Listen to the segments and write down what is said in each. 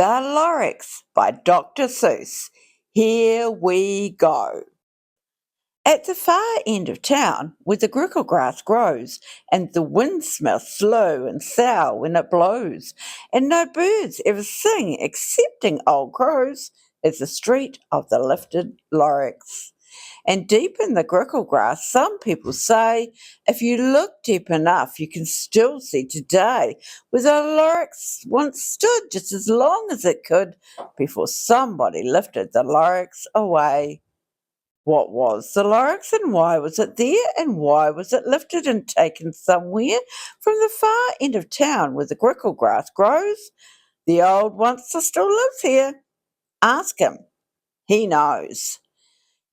The Lorax by Dr Seuss. Here we go. At the far end of town, where the grickle grass grows, and the wind smells slow and sour when it blows, and no birds ever sing excepting old crows, is the street of the lifted Lorax. And deep in the grickle grass, some people say, if you look deep enough, you can still see today where the Lorax once stood just as long as it could before somebody lifted the Lorax away. What was the Lorax and why was it there and why was it lifted and taken somewhere from the far end of town where the grickle grass grows? The old once still lives here. Ask him. He knows.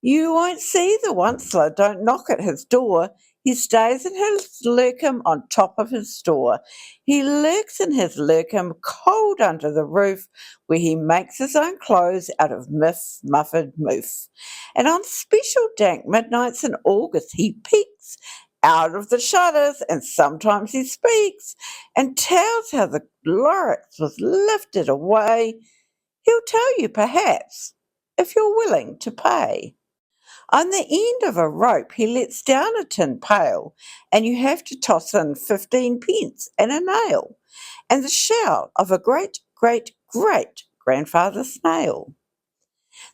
You won't see the onceler, don't knock at his door. He stays in his lurkum on top of his store. He lurks in his lurkum cold under the roof, where he makes his own clothes out of muffled moof. And on special dank midnights in August he peeks out of the shutters, and sometimes he speaks and tells how the Lorax was lifted away. He'll tell you perhaps, if you're willing to pay. On the end of a rope he lets down a tin pail, and you have to toss in 15 pence and a nail, and the shell of a great-great-great-grandfather snail.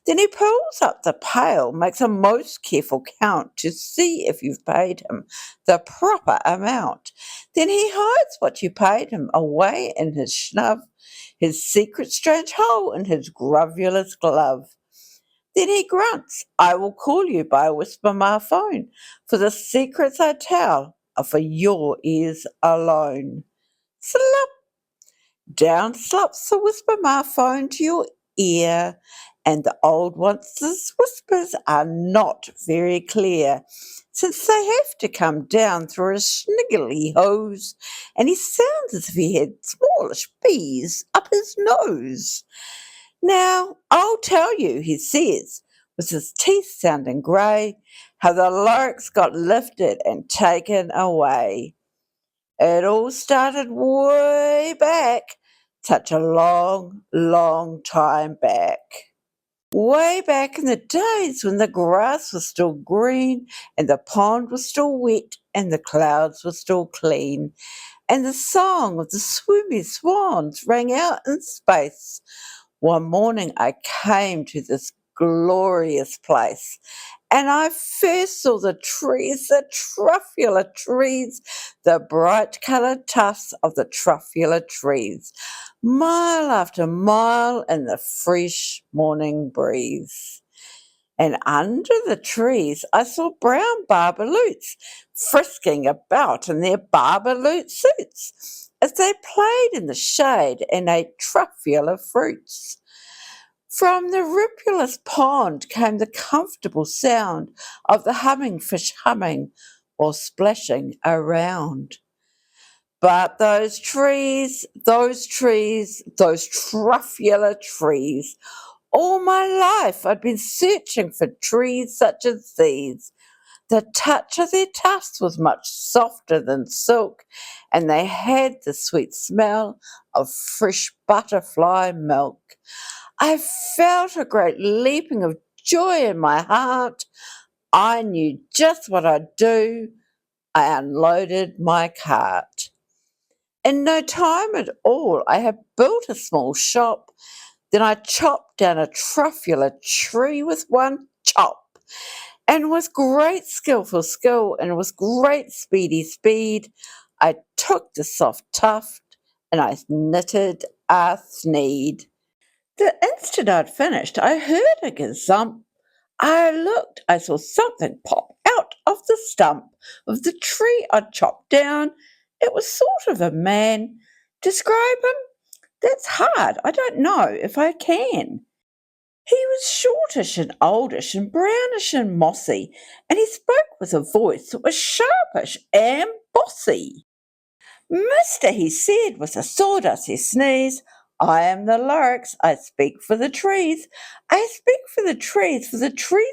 Then he pulls up the pail, makes a most careful count to see if you've paid him the proper amount. Then he hides what you paid him away in his snub, his secret strange hole in his grovulous glove. Then he grunts, I will call you by a whisper my phone, for the secrets I tell are for your ears alone. Slap! Down slaps the whisper my phone to your ear, and the old one's whispers are not very clear, since they have to come down through a sniggly hose, and he sounds as if he had smallish bees up his nose. Now, I'll tell you, he says, with his teeth sounding grey, how the Lorax got lifted and taken away. It all started way back, such a long, long time back. Way back in the days when the grass was still green and the pond was still wet and the clouds were still clean, and the song of the swoomy swans rang out in space. One morning I came to this glorious place, and I first saw the trees, the truffula trees, the bright coloured tufts of the truffula trees, mile after mile in the fresh morning breeze. And under the trees I saw brown barbaloots frisking about in their barbaloot suits as they played in the shade and ate truffula fruits. From the ripulous pond came the comfortable sound of the humming fish humming or splashing around. But those trees, those truffula trees, all my life I'd been searching for trees such as these. The touch of their tufts was much softer than silk, and they had the sweet smell of fresh butterfly milk. I felt a great leaping of joy in my heart. I knew just what I'd do. I unloaded my cart. In no time at all, I had built a small shop. Then I chopped down a truffula tree with one chop. And with great skilful skill and with great speedy speed, I took the soft tuft and I knitted a sneed. The instant I'd finished, I heard a gazump. I looked, I saw something pop out of the stump of the tree I'd chopped down. It was sort of a man. Describe him? That's hard. I don't know if I can. He was shortish and oldish and brownish and mossy, and he spoke with a voice that was sharpish and bossy. Mister, he said with a sawdusty sneeze, I am the Lorax, I speak for the trees. I speak for the trees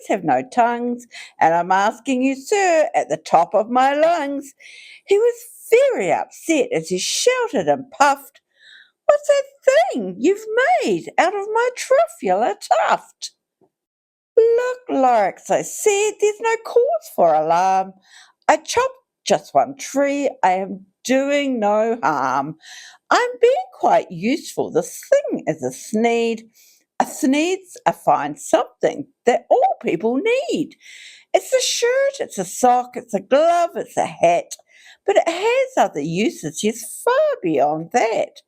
have no tongues, and I'm asking you, sir, at the top of my lungs. He was very upset as he shouted and puffed. What's that thing you've made out of my truffula tuft? Look, Lorax, I said, there's no cause for alarm. I chopped just one tree. I am doing no harm. I'm being quite useful. This thing is a sneed. A sneed's a fine something that all people need. It's a shirt, it's a sock, it's a glove, it's a hat. But it has other uses, yes, far beyond that.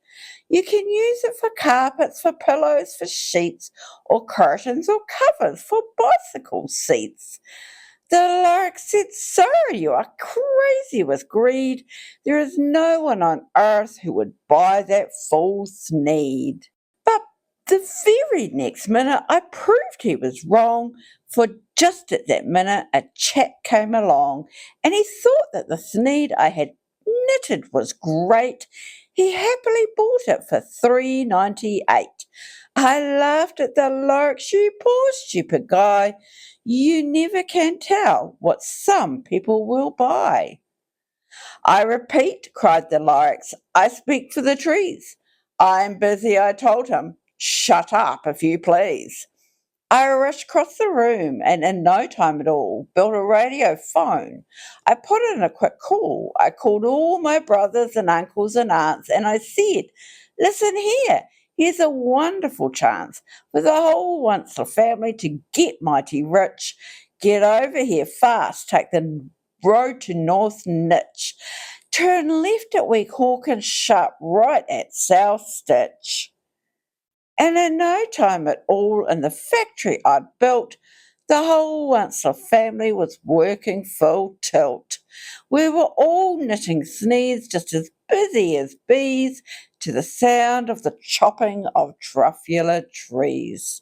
You can use it for carpets, for pillows, for sheets, or curtains, or covers for bicycle seats. The lark said, Sir, you are crazy with greed. There is no one on earth who would buy that false need. But the very next minute, I proved he was wrong, for just at that minute, a chap came along, and he thought that the sneed I had knitted was great. He happily bought it for 3.98. I laughed at the larks. You poor stupid guy. You never can tell what some people will buy. I repeat, cried the Lorax, I speak for the trees. I'm busy, I told him. Shut up, if you please. I rushed across the room and in no time at all built a radio phone. I put in a quick call. I called all my brothers and uncles and aunts and I said, Listen here, here's a wonderful chance for the whole Onceler family to get mighty rich. Get over here fast, take the road to North Nitch. Turn left at Weak Hawk and sharp right at South Stitch. And in no time at all, in the factory I'd built, the whole Onceler family was working full tilt. We were all knitting sneeds just as busy as bees to the sound of the chopping of truffula trees.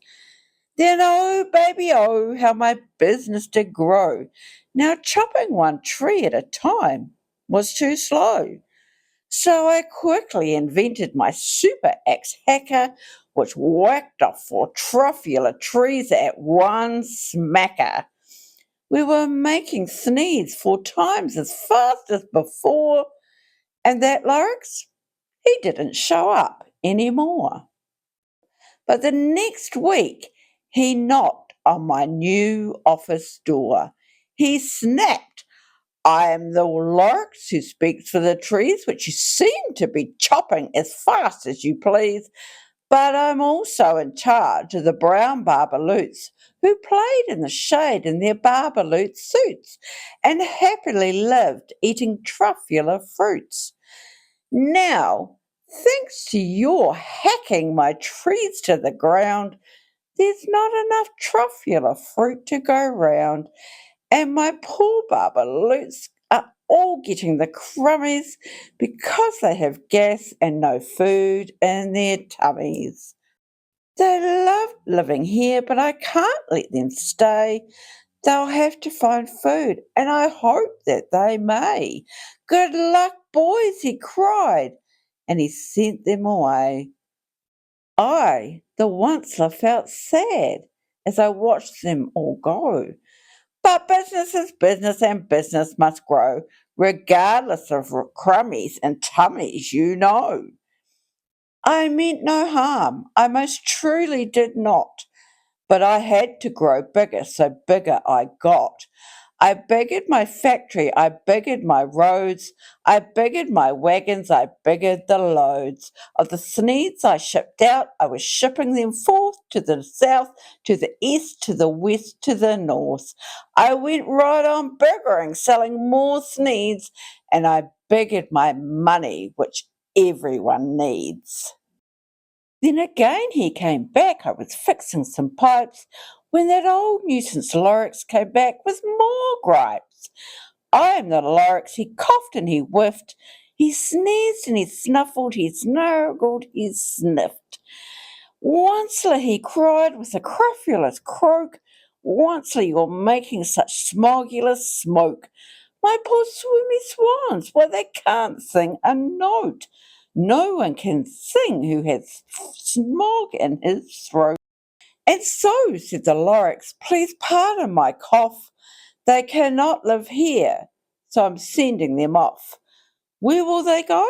Then, oh, baby, oh, how my business did grow. Now, chopping one tree at a time was too slow. So I quickly invented my super axe hacker, which whacked off 4 truffula trees at one smacker. We were making sneeds 4 times as fast as before, and that Lorax, he didn't show up anymore. But the next week, he knocked on my new office door. He snapped, I am the Lorax who speaks for the trees, which you seem to be chopping as fast as you please. But I'm also in charge of the brown barbaloots who played in the shade in their barbaloot suits and happily lived eating truffula fruits. Now, thanks to your hacking my trees to the ground, there's not enough truffula fruit to go round, and my poor barbaloots are all getting the crummies because they have gas and no food in their tummies. They love living here, but I can't let them stay. They'll have to find food, and I hope that they may. Good luck, boys, he cried, and he sent them away. I, the Onceler, felt sad as I watched them all go. But business is business, and business must grow, regardless of crummies and tummies, you know. I meant no harm, I most truly did not. But I had to grow bigger, so bigger I got. I biggered my factory, I biggered my roads, I biggered my wagons, I biggered the loads. Of the sneeds I shipped out, I was shipping them forth to the south, to the east, to the west, to the north. I went right on biggering, selling more sneeds, and I biggered my money, which everyone needs. Then again he came back. I was fixing some pipes when that old nuisance Lorax came back with more gripes. I am the Lorax. He coughed and he whiffed. He sneezed and he snuffled. He snargled. He sniffed. Onceler, he cried with a crofulous croak. Onceler, you're making such smogulous smoke. My poor swimmy swans, why they can't sing a note. No one can sing who has smog in his throat. And so, said the Lorax, please pardon my cough. They cannot live here, so I'm sending them off. Where will they go?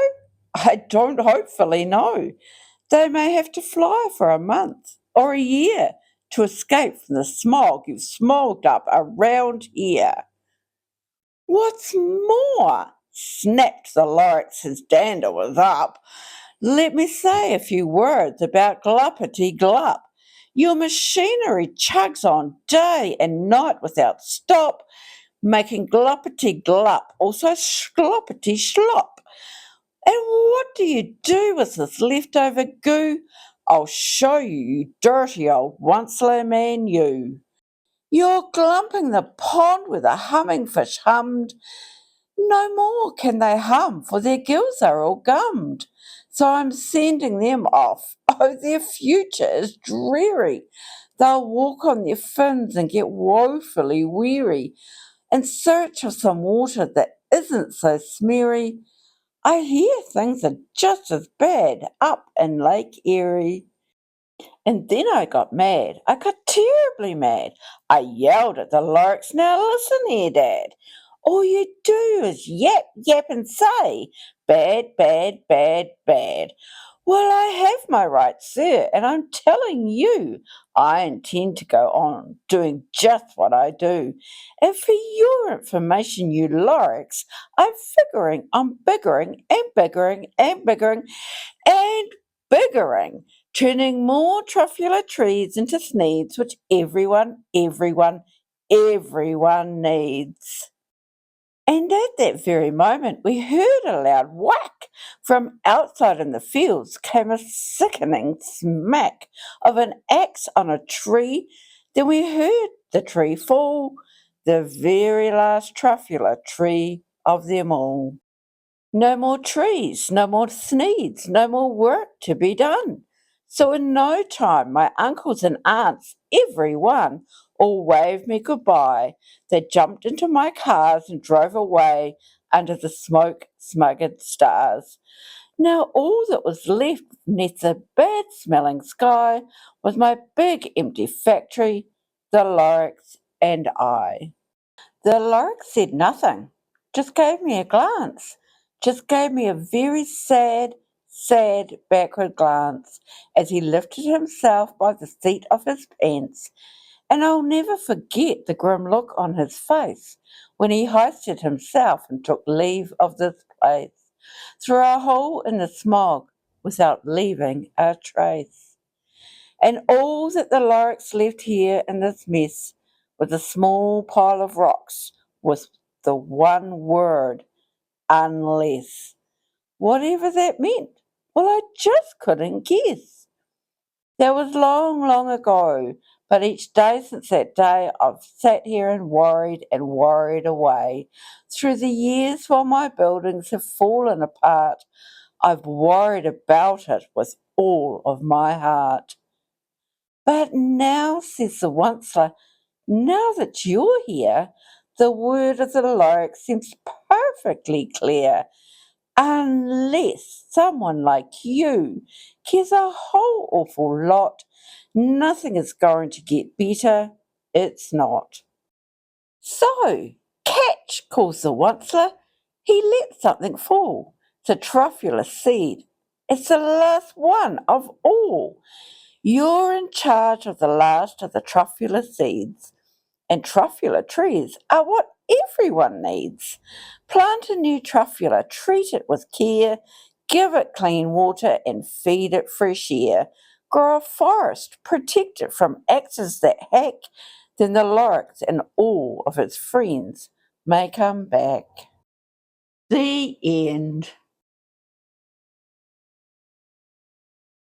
I don't hopefully know. They may have to fly for a month or a year to escape from the smog you've smogged up around here. What's more, snapped the Lorax, his dander was up, let me say a few words about Gluppity Glup. Your machinery chugs on day and night without stop, making Gluppity Glup also Schloppity Schlop. And what do you do with this leftover goo? I'll show you, you dirty old once-low man, you. You're glumping the pond where the humming fish hummed. No more can they hum, for their gills are all gummed. So I'm sending them off. Oh, their future is dreary. They'll walk on their fins and get woefully weary, in search of some water that isn't so smeary. I hear things are just as bad up in Lake Erie. And then I got mad. I got terribly mad. I yelled at the Lorax, now listen here, Dad. All you do is yap, yap and say, bad, bad, bad, bad. Well, I have my rights, sir, and I'm telling you, I intend to go on doing just what I do. And for your information, you Lorax, I'm figuring on biggering and biggering and biggering and biggering, turning more truffula trees into sneeds, which everyone needs. And at that very moment, we heard a loud whack. From outside in the fields came a sickening smack of an axe on a tree. Then we heard the tree fall, the very last truffula tree of them all. No more trees, no more sneeds, no more work to be done. So in no time, my uncles and aunts, every one, all waved me goodbye. They jumped into my cars and drove away under the smoke-smothered stars. Now all that was left beneath the bad-smelling sky was my big empty factory, the Lorax, and I. The Lorax said nothing, just gave me a glance, just gave me a very sad, sad backward glance as he lifted himself by the seat of his pants, and I'll never forget the grim look on his face when he hoisted himself and took leave of this place through a hole in the smog without leaving a trace. And all that the Lorax left here in this mess was a small pile of rocks with the one word, unless. Whatever that meant, well, I just couldn't guess. That was long, long ago, but each day since that day I've sat here and worried away. Through the years while my buildings have fallen apart, I've worried about it with all of my heart. But now, says the onceler, now that you're here, the word of the Lorax seems perfectly clear. Unless someone like you cares a whole awful lot, nothing is going to get better. It's not. So, catch, calls the onceler. He let something fall. It's a truffula seed. It's the last one of all. You're in charge of the last of the truffula seeds, and truffula trees are what everyone needs. Plant a new truffula, treat it with care, give it clean water, and feed it fresh air. Grow a forest, protect it from axes that hack, then the Lorax and all of its friends may come back. The end.